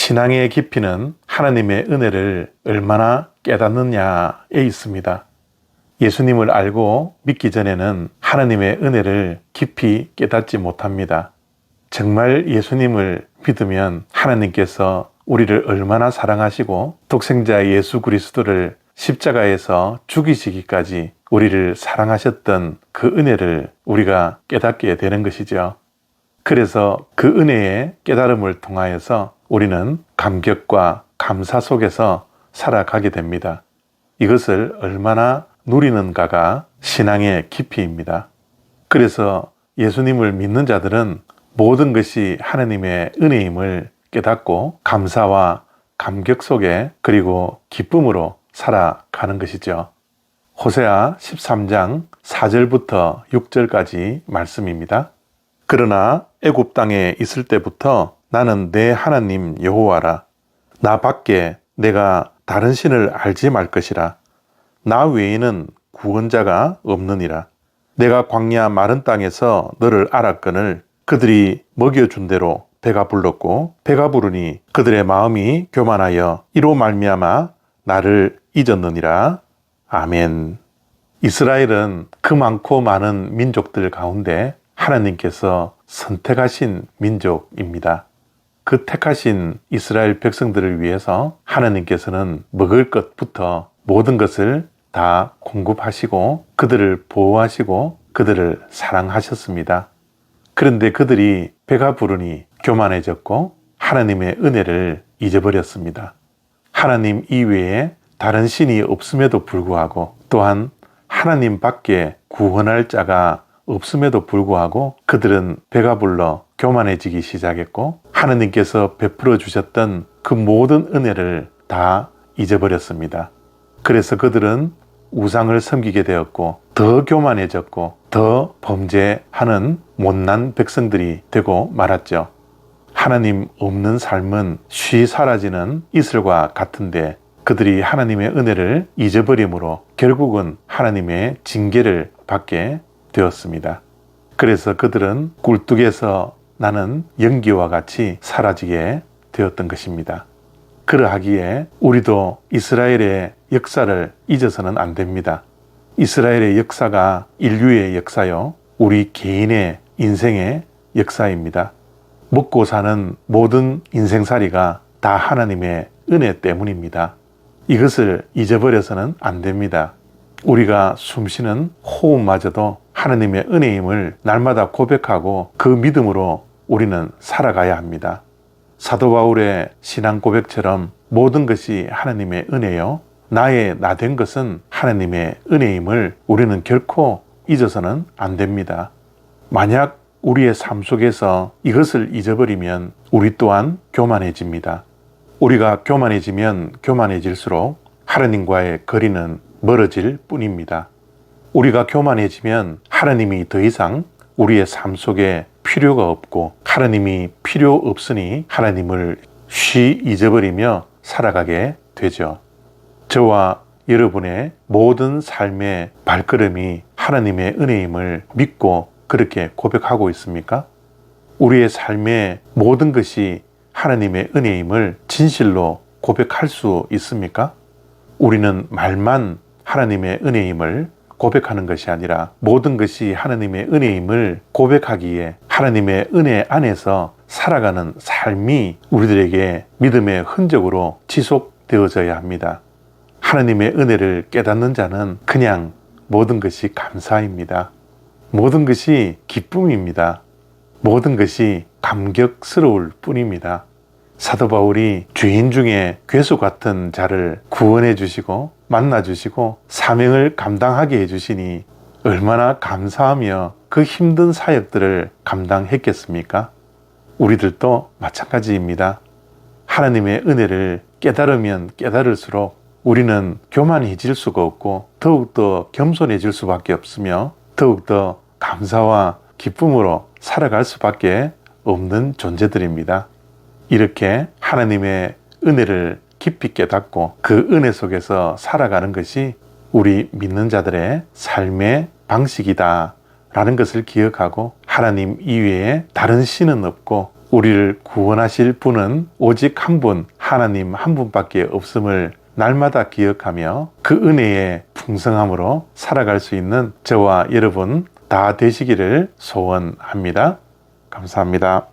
신앙의 깊이는 하나님의 은혜를 얼마나 깨닫느냐에 있습니다. 예수님을 알고 믿기 전에는 하나님의 은혜를 깊이 깨닫지 못합니다. 정말 예수님을 믿으면 하나님께서 우리를 얼마나 사랑하시고 독생자 예수 그리스도를 십자가에서 죽이시기까지 우리를 사랑하셨던 그 은혜를 우리가 깨닫게 되는 것이죠. 그래서 그 은혜의 깨달음을 통하여서 우리는 감격과 감사 속에서 살아가게 됩니다. 이것을 얼마나 누리는가가 신앙의 깊이입니다. 그래서 예수님을 믿는 자들은 모든 것이 하나님의 은혜임을 깨닫고 감사와 감격 속에 그리고 기쁨으로 살아가는 것이죠. 호세아 13장 4절부터 6절까지 말씀입니다. 그러나 애굽 땅에 있을 때부터 나는 내 하나님 여호와라. 나 밖에 내가 다른 신을 알지 말 것이라. 나 외에는 구원자가 없느니라. 내가 광야 마른 땅에서 너를 알았거늘 그들이 먹여준 대로 배가 불렀고 배가 부르니 그들의 마음이 교만하여 이로 말미암아 나를 잊었느니라. 아멘. 이스라엘은 그 많고 많은 민족들 가운데 하나님께서 선택하신 민족입니다. 그 택하신 이스라엘 백성들을 위해서 하나님께서는 먹을 것부터 모든 것을 다 공급하시고 그들을 보호하시고 그들을 사랑하셨습니다. 그런데 그들이 배가 부르니 교만해졌고 하나님의 은혜를 잊어버렸습니다. 하나님 이외에 다른 신이 없음에도 불구하고 또한 하나님밖에 구원할 자가 없음에도 불구하고 그들은 배가 불러 교만해지기 시작했고 하나님께서 베풀어 주셨던 그 모든 은혜를 다 잊어버렸습니다. 그래서 그들은 우상을 섬기게 되었고 더 교만해졌고 더 범죄하는 못난 백성들이 되고 말았죠. 하나님 없는 삶은 쉬 사라지는 이슬과 같은데 그들이 하나님의 은혜를 잊어버림으로 결국은 하나님의 징계를 받게 되었습니다. 그래서 그들은 굴뚝에서 나는 연기와 같이 사라지게 되었던 것입니다. 그러하기에 우리도 이스라엘의 역사를 잊어서는 안 됩니다. 이스라엘의 역사가 인류의 역사요, 우리 개인의 인생의 역사입니다. 먹고 사는 모든 인생살이가 다 하나님의 은혜 때문입니다. 이것을 잊어버려서는 안 됩니다. 우리가 숨쉬는 호흡마저도 하나님의 은혜임을 날마다 고백하고 그 믿음으로 우리는 살아가야 합니다. 사도 바울의 신앙 고백처럼 모든 것이 하나님의 은혜요, 나의 나 된 것은 하나님의 은혜임을 우리는 결코 잊어서는 안 됩니다. 만약 우리의 삶 속에서 이것을 잊어버리면 우리 또한 교만해집니다. 우리가 교만해지면 교만해질수록 하나님과의 거리는 멀어질 뿐입니다. 우리가 교만해지면 하나님이 더 이상 우리의 삶 속에 필요가 없고 하나님이 필요 없으니 하나님을 쉬 잊어버리며 살아가게 되죠. 저와 여러분의 모든 삶의 발걸음이 하나님의 은혜임을 믿고 그렇게 고백하고 있습니까? 우리의 삶의 모든 것이 하나님의 은혜임을 진실로 고백할 수 있습니까? 우리는 말만 하나님의 은혜임을 고백하는 것이 아니라 모든 것이 하나님의 은혜임을 고백하기에 하나님의 은혜 안에서 살아가는 삶이 우리들에게 믿음의 흔적으로 지속되어져야 합니다. 하나님의 은혜를 깨닫는 자는 그냥 모든 것이 감사입니다. 모든 것이 기쁨입니다. 모든 것이 감격스러울 뿐입니다. 사도 바울이 죄인 중에 괴수 같은 자를 구원해 주시고 만나 주시고 사명을 감당하게 해 주시니 얼마나 감사하며 그 힘든 사역들을 감당했겠습니까? 우리들도 마찬가지입니다. 하나님의 은혜를 깨달으면 깨달을수록 우리는 교만해질 수가 없고 더욱더 겸손해질 수밖에 없으며 더욱더 감사와 기쁨으로 살아갈 수밖에 없는 존재들입니다. 이렇게 하나님의 은혜를 깊이 깨닫고 그 은혜 속에서 살아가는 것이 우리 믿는 자들의 삶의 방식이다 라는 것을 기억하고 하나님 이외에 다른 신은 없고 우리를 구원하실 분은 오직 한 분, 하나님 한 분밖에 없음을 날마다 기억하며 그 은혜의 풍성함으로 살아갈 수 있는 저와 여러분 다 되시기를 소원합니다. 감사합니다.